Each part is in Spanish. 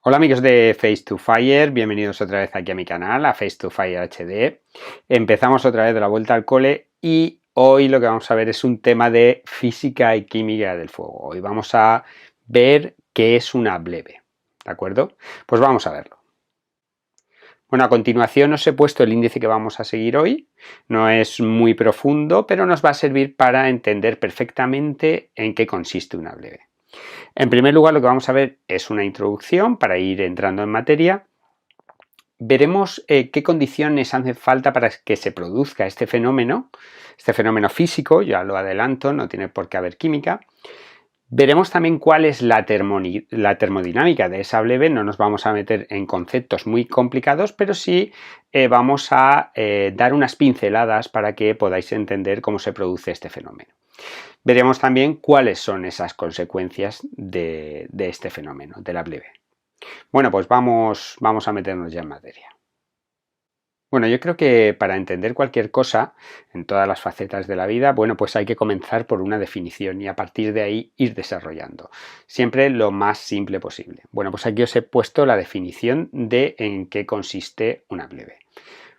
Hola amigos de Face to Fire, bienvenidos otra vez aquí a mi canal, a Face to Fire HD. Empezamos otra vez de la vuelta al cole y hoy lo que vamos a ver es un tema de física y química del fuego. Hoy vamos a ver qué es una blebe, ¿de acuerdo? Pues vamos a verlo. Bueno, a continuación os he puesto el índice que vamos a seguir hoy. No es muy profundo, pero nos va a servir para entender perfectamente en qué consiste una blebe. En primer lugar, lo que vamos a ver es una introducción para ir entrando en materia. Veremos qué condiciones hacen falta para que se produzca este fenómeno físico, ya lo adelanto, no tiene por qué haber química. Veremos también cuál es la termodinámica de esa blebe, no nos vamos a meter en conceptos muy complicados, pero sí vamos a dar unas pinceladas para que podáis entender cómo se produce este fenómeno. Veremos también cuáles son esas consecuencias de este fenómeno, de la blebe. Bueno, pues vamos a meternos ya en materia. Bueno, yo creo que para entender cualquier cosa en todas las facetas de la vida, bueno, pues hay que comenzar por una definición y a partir de ahí ir desarrollando. Siempre lo más simple posible. Bueno, pues aquí os he puesto la definición de en qué consiste una blebe.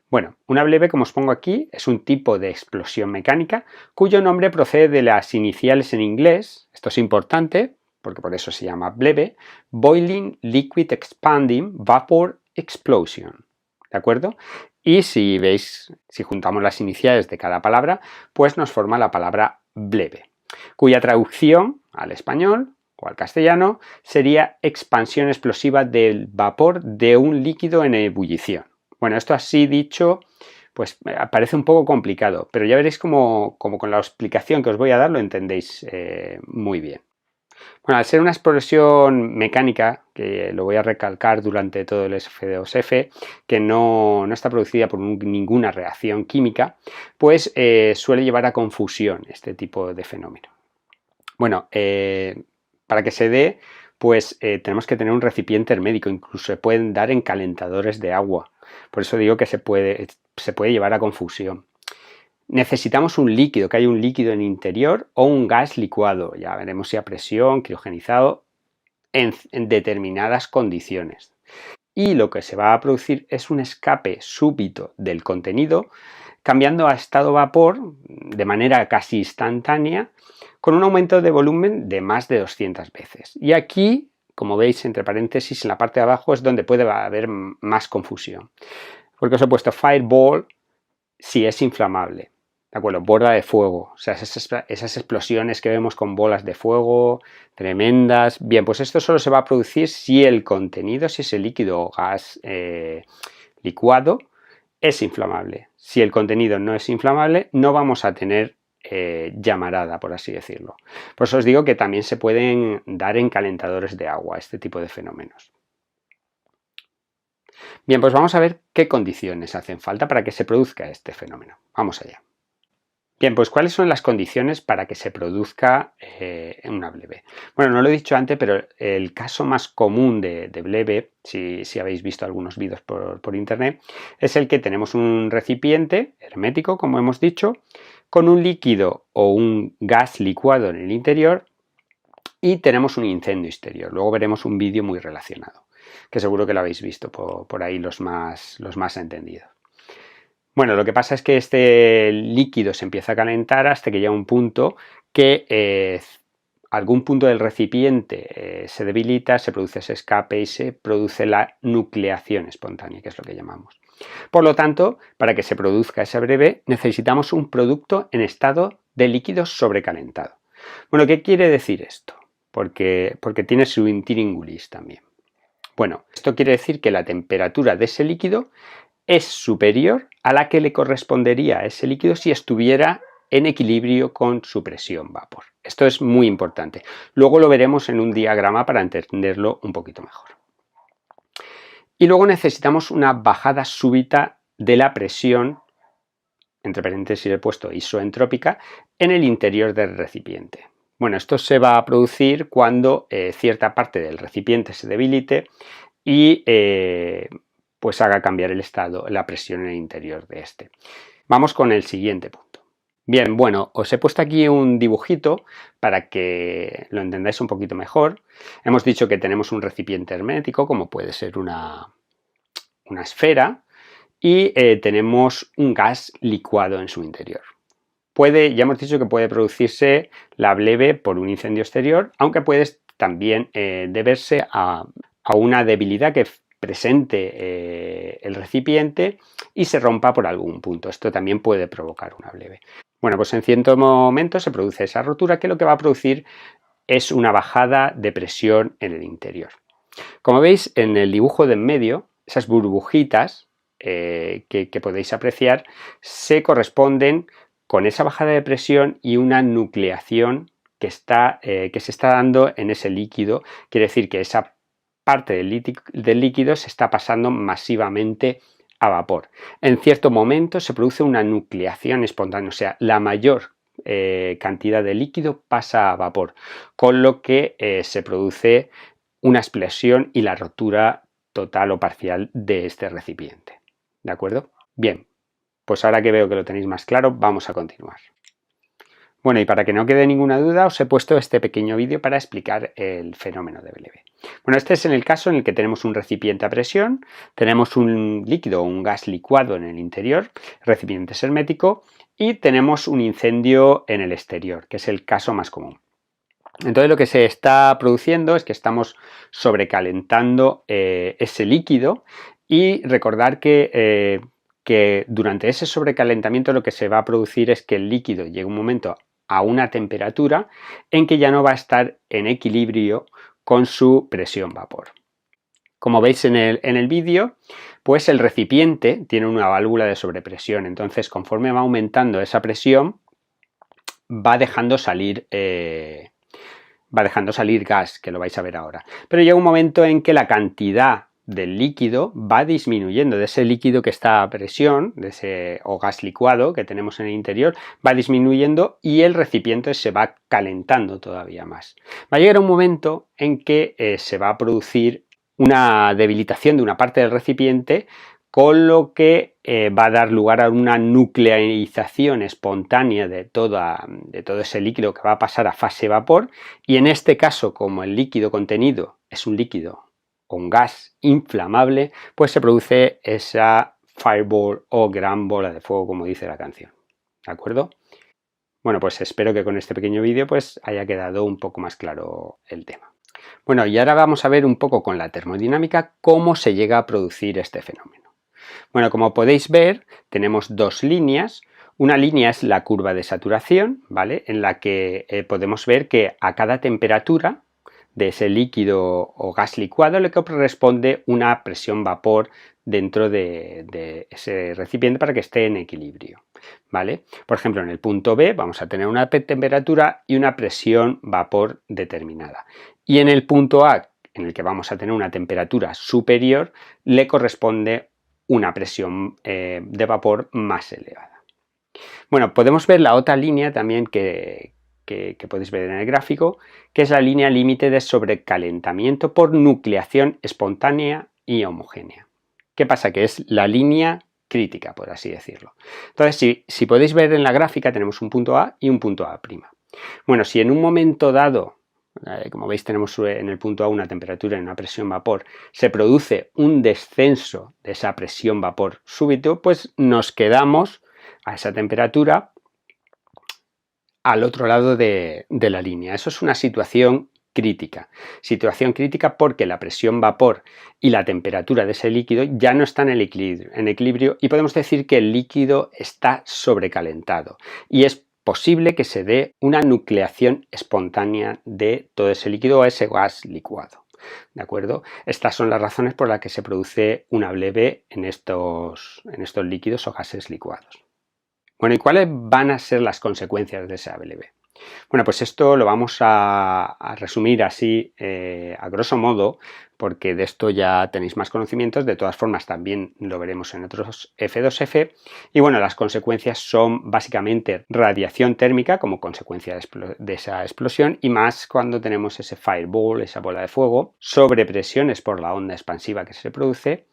Bueno, una blebe, como os pongo aquí, es un tipo de explosión mecánica cuyo nombre procede de las iniciales en inglés, esto es importante, porque por eso se llama blebe, Boiling Liquid Expanding Vapor Explosion, ¿de acuerdo? Y si veis, si juntamos las iniciales de cada palabra, pues nos forma la palabra blebe, cuya traducción al español o al castellano sería expansión explosiva del vapor de un líquido en ebullición. Bueno, esto así dicho, pues parece un poco complicado, pero ya veréis como con la explicación que os voy a dar lo entendéis muy bien. Bueno, al ser una explosión mecánica, que lo voy a recalcar durante todo el SF2F, que no está producida por ninguna reacción química, pues suele llevar a confusión este tipo de fenómeno. Bueno, para que se dé, pues tenemos que tener un recipiente hermético, incluso se pueden dar en calentadores de agua. Por eso digo que se puede llevar a confusión. Necesitamos un líquido, que haya un líquido en el interior o un gas licuado, ya veremos si a presión, criogenizado, en determinadas condiciones. Y lo que se va a producir es un escape súbito del contenido, cambiando a estado vapor de manera casi instantánea, con un aumento de volumen de más de 200 veces. Y aquí, como veis entre paréntesis, en la parte de abajo es donde puede haber más confusión. Porque os he puesto fireball si es inflamable. ¿De acuerdo? Bola de fuego, o sea, esas explosiones que vemos con bolas de fuego tremendas. Bien, pues esto solo se va a producir si el contenido, si ese líquido o gas licuado es inflamable. Si el contenido no es inflamable, no vamos a tener llamarada, por así decirlo. Por eso os digo que también se pueden dar en calentadores de agua este tipo de fenómenos. Bien, pues vamos a ver qué condiciones hacen falta para que se produzca este fenómeno. Vamos allá. Bien, pues ¿cuáles son las condiciones para que se produzca una blebe? Bueno, no lo he dicho antes, pero el caso más común de blebe, si habéis visto algunos vídeos por internet, es el que tenemos un recipiente hermético, como hemos dicho, con un líquido o un gas licuado en el interior y tenemos un incendio exterior. Luego veremos un vídeo muy relacionado, que seguro que lo habéis visto por ahí los más entendidos. Bueno, lo que pasa es que este líquido se empieza a calentar hasta que llega un punto que algún punto del recipiente se debilita, se produce ese escape y se produce la nucleación espontánea, que es lo que llamamos. Por lo tanto, para que se produzca esa blebe, necesitamos un producto en estado de líquido sobrecalentado. Bueno, ¿qué quiere decir esto? Porque tiene su intríngulis también. Bueno, esto quiere decir que la temperatura de ese líquido es superior a la que le correspondería a ese líquido si estuviera en equilibrio con su presión vapor. Esto es muy importante. Luego lo veremos en un diagrama para entenderlo un poquito mejor. Y luego necesitamos una bajada súbita de la presión, entre paréntesis he puesto isoentrópica, en el interior del recipiente. Bueno, esto se va a producir cuando cierta parte del recipiente se debilite y pues haga cambiar el estado, la presión en el interior de este. Vamos con el siguiente punto. Bien, bueno, os he puesto aquí un dibujito para que lo entendáis un poquito mejor. Hemos dicho que tenemos un recipiente hermético, como puede ser una esfera, y tenemos un gas licuado en su interior. Ya hemos dicho que puede producirse la bleve por un incendio exterior, aunque puede también deberse a una debilidad que presente el recipiente y se rompa por algún punto. Esto también puede provocar una bleve. Bueno, pues en cierto momento se produce esa rotura que lo que va a producir es una bajada de presión en el interior. Como veis en el dibujo de en medio, esas burbujitas que podéis apreciar se corresponden con esa bajada de presión y una nucleación que se está dando en ese líquido. Quiere decir que esa parte del líquido se está pasando masivamente a vapor. En cierto momento se produce una nucleación espontánea, o sea, la mayor cantidad de líquido pasa a vapor, con lo que se produce una explosión y la rotura total o parcial de este recipiente. ¿De acuerdo? Bien, pues ahora que veo que lo tenéis más claro, vamos a continuar. Bueno, y para que no quede ninguna duda, os he puesto este pequeño vídeo para explicar el fenómeno de bleve. Bueno, este es en el caso en el que tenemos un recipiente a presión, tenemos un líquido o un gas licuado en el interior, el recipiente es hermético, y tenemos un incendio en el exterior, que es el caso más común. Entonces lo que se está produciendo es que estamos sobrecalentando ese líquido y recordar que durante ese sobrecalentamiento lo que se va a producir es que el líquido llegue un momento a una temperatura en que ya no va a estar en equilibrio con su presión vapor. Como veis en el vídeo, pues el recipiente tiene una válvula de sobrepresión, entonces conforme va aumentando esa presión va dejando salir gas, que lo vais a ver ahora. Pero llega un momento en que la cantidad del líquido va disminuyendo, de ese líquido que está a presión, o gas licuado que tenemos en el interior, va disminuyendo y el recipiente se va calentando todavía más. Va a llegar un momento en que se va a producir una debilitación de una parte del recipiente, con lo que va a dar lugar a una nuclearización espontánea de todo ese líquido que va a pasar a fase vapor, y en este caso, como el líquido contenido es un líquido o un gas inflamable, pues se produce esa fireball o gran bola de fuego, como dice la canción. ¿De acuerdo? Bueno, pues espero que con este pequeño vídeo pues haya quedado un poco más claro el tema. Bueno, y ahora vamos a ver un poco con la termodinámica cómo se llega a producir este fenómeno. Bueno, como podéis ver, tenemos dos líneas. Una línea es la curva de saturación, ¿vale? En la que podemos ver que a cada temperatura de ese líquido o gas licuado le corresponde una presión vapor dentro de ese recipiente para que esté en equilibrio, ¿vale? Por ejemplo, en el punto B vamos a tener una temperatura y una presión vapor determinada. Y en el punto A, en el que vamos a tener una temperatura superior, le corresponde una presión de vapor más elevada. Bueno, podemos ver la otra línea también que podéis ver en el gráfico, que es la línea límite de sobrecalentamiento por nucleación espontánea y homogénea. ¿Qué pasa? Que es la línea crítica, por así decirlo. Entonces, si podéis ver en la gráfica, tenemos un punto A y un punto A'. Bueno, si en un momento dado, como veis tenemos en el punto A una temperatura y una presión vapor, se produce un descenso de esa presión vapor súbito, pues nos quedamos a esa temperatura al otro lado de la línea. Eso es una situación crítica. Situación crítica porque la presión vapor y la temperatura de ese líquido ya no están en equilibrio y podemos decir que el líquido está sobrecalentado y es posible que se dé una nucleación espontánea de todo ese líquido o ese gas licuado. ¿De acuerdo? Estas son las razones por las que se produce una bleve en estos líquidos o gases licuados. Bueno, ¿y cuáles van a ser las consecuencias de esa bleve? Bueno, pues esto lo vamos a resumir así a grosso modo, porque de esto ya tenéis más conocimientos. De todas formas, también lo veremos en otros F2F. Y bueno, las consecuencias son básicamente radiación térmica como consecuencia de esa explosión, y más cuando tenemos ese fireball, esa bola de fuego, sobrepresiones por la onda expansiva que se produce,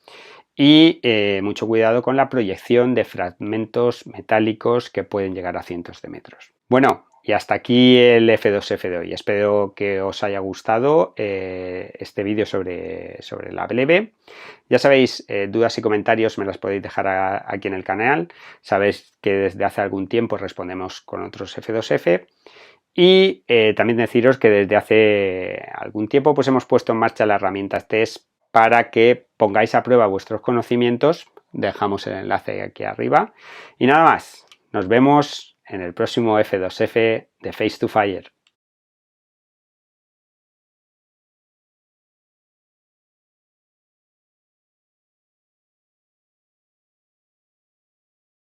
Y mucho cuidado con la proyección de fragmentos metálicos que pueden llegar a cientos de metros. Bueno, y hasta aquí el F2F de hoy. Espero que os haya gustado este vídeo sobre la blebe. Ya sabéis, dudas y comentarios me las podéis dejar aquí en el canal. Sabéis que desde hace algún tiempo respondemos con otros F2F. Y también deciros que desde hace algún tiempo pues hemos puesto en marcha la herramienta test para que pongáis a prueba vuestros conocimientos. Dejamos el enlace aquí arriba. Y nada más, nos vemos en el próximo F2F de Face to Fire.